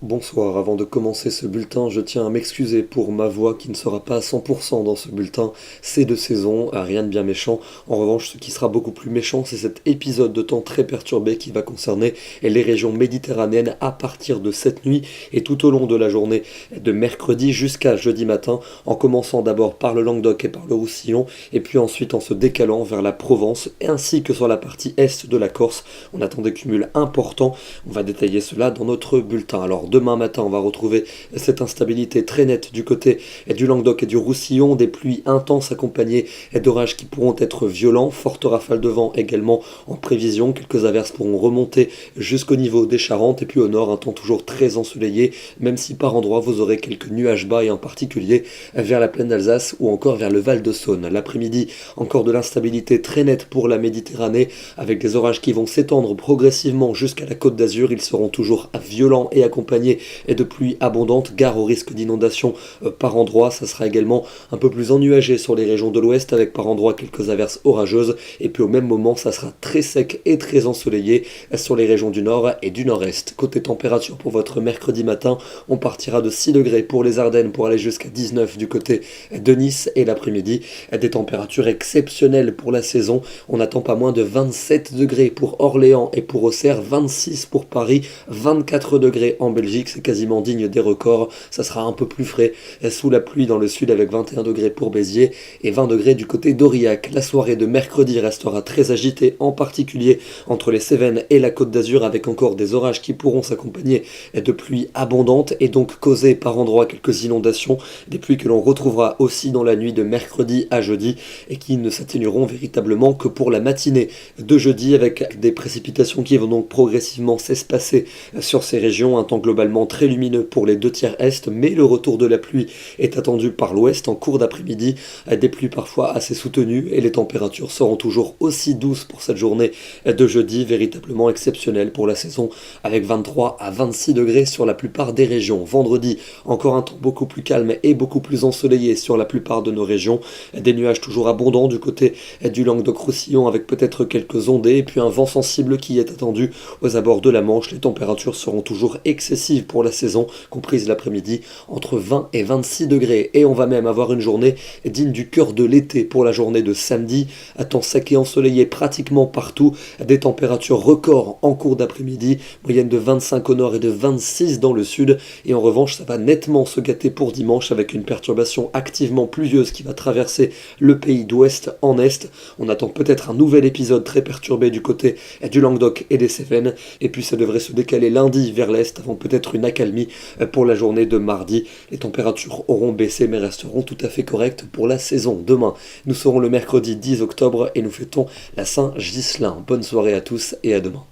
Bonsoir, avant de commencer ce bulletin, je tiens à m'excuser pour ma voix qui ne sera pas à 100% dans ce bulletin. C'est de saison, rien de bien méchant. En revanche, ce qui sera beaucoup plus méchant, c'est cet épisode de temps très perturbé qui va concerner les régions méditerranéennes à partir de cette nuit et tout au long de la journée de mercredi jusqu'à jeudi matin, en commençant d'abord par le Languedoc et par le Roussillon, et puis ensuite en se décalant vers la Provence, ainsi que sur la partie est de la Corse. On attend des cumuls importants, on va détailler cela dans notre bulletin. Alors demain matin, on va retrouver cette instabilité très nette du côté du Languedoc et du Roussillon, des pluies intenses accompagnées d'orages qui pourront être violents, fortes rafales de vent également en prévision, quelques averses pourront remonter jusqu'au niveau des Charentes, et puis au nord, un temps toujours très ensoleillé, même si par endroits vous aurez quelques nuages bas, et en particulier vers la plaine d'Alsace ou encore vers le Val de Saône. L'après-midi, encore de l'instabilité très nette pour la Méditerranée, avec des orages qui vont s'étendre progressivement jusqu'à la Côte d'Azur. Ils seront toujours violents et accompagnés et de pluies abondantes, gare au risque d'inondation par endroits. Ça sera également un peu plus ennuagé sur les régions de l'ouest, avec par endroits quelques averses orageuses, et puis au même moment ça sera très sec et très ensoleillé sur les régions du nord et du nord-est. Côté température pour votre mercredi matin, on partira de 6 degrés pour les Ardennes pour aller jusqu'à 19 du côté de Nice, et l'après-midi des températures exceptionnelles pour la saison. On n'attend pas moins de 27 degrés pour Orléans et pour Auxerre, 26 pour Paris, 24 degrés en Belgique. C'est quasiment digne des records. Ça sera un peu plus frais sous la pluie dans le sud, avec 21 degrés pour Béziers et 20 degrés du côté d'Aurillac. La soirée de mercredi restera très agitée, en particulier entre les Cévennes et la Côte d'Azur, avec encore des orages qui pourront s'accompagner de pluies abondantes et donc causer par endroits quelques inondations, des pluies que l'on retrouvera aussi dans la nuit de mercredi à jeudi et qui ne s'atténueront véritablement que pour la matinée de jeudi, avec des précipitations qui vont donc progressivement s'espacer sur ces régions. Un temps globalement très lumineux pour les 2/3 est, mais le retour de la pluie est attendu par l'ouest en cours d'après-midi, des pluies parfois assez soutenues, et les températures seront toujours aussi douces pour cette journée de jeudi, véritablement exceptionnelle pour la saison, avec 23 à 26 degrés sur la plupart des régions. Vendredi, encore un temps beaucoup plus calme et beaucoup plus ensoleillé sur la plupart de nos régions, des nuages toujours abondants du côté du Languedoc-Roussillon, avec peut-être quelques ondées, et puis un vent sensible qui est attendu aux abords de la Manche. Les températures seront toujours excessives pour la saison, comprise l'après-midi, entre 20 et 26 degrés, et on va même avoir une journée digne du cœur de l'été pour la journée de samedi, à temps sec et ensoleillé pratiquement partout, des températures records en cours d'après-midi, moyenne de 25 au nord et de 26 dans le sud, et en revanche ça va nettement se gâter pour dimanche, avec une perturbation activement pluvieuse qui va traverser le pays d'ouest en est. On attend peut-être un nouvel épisode très perturbé du côté du Languedoc et des Cévennes, et puis ça devrait se décaler lundi vers l'est, avant peut-être une accalmie pour la journée de mardi. Les températures auront baissé mais resteront tout à fait correctes pour la saison. Demain, nous serons le mercredi 10 octobre et nous fêtons la Saint-Ghislain. Bonne soirée à tous et à demain.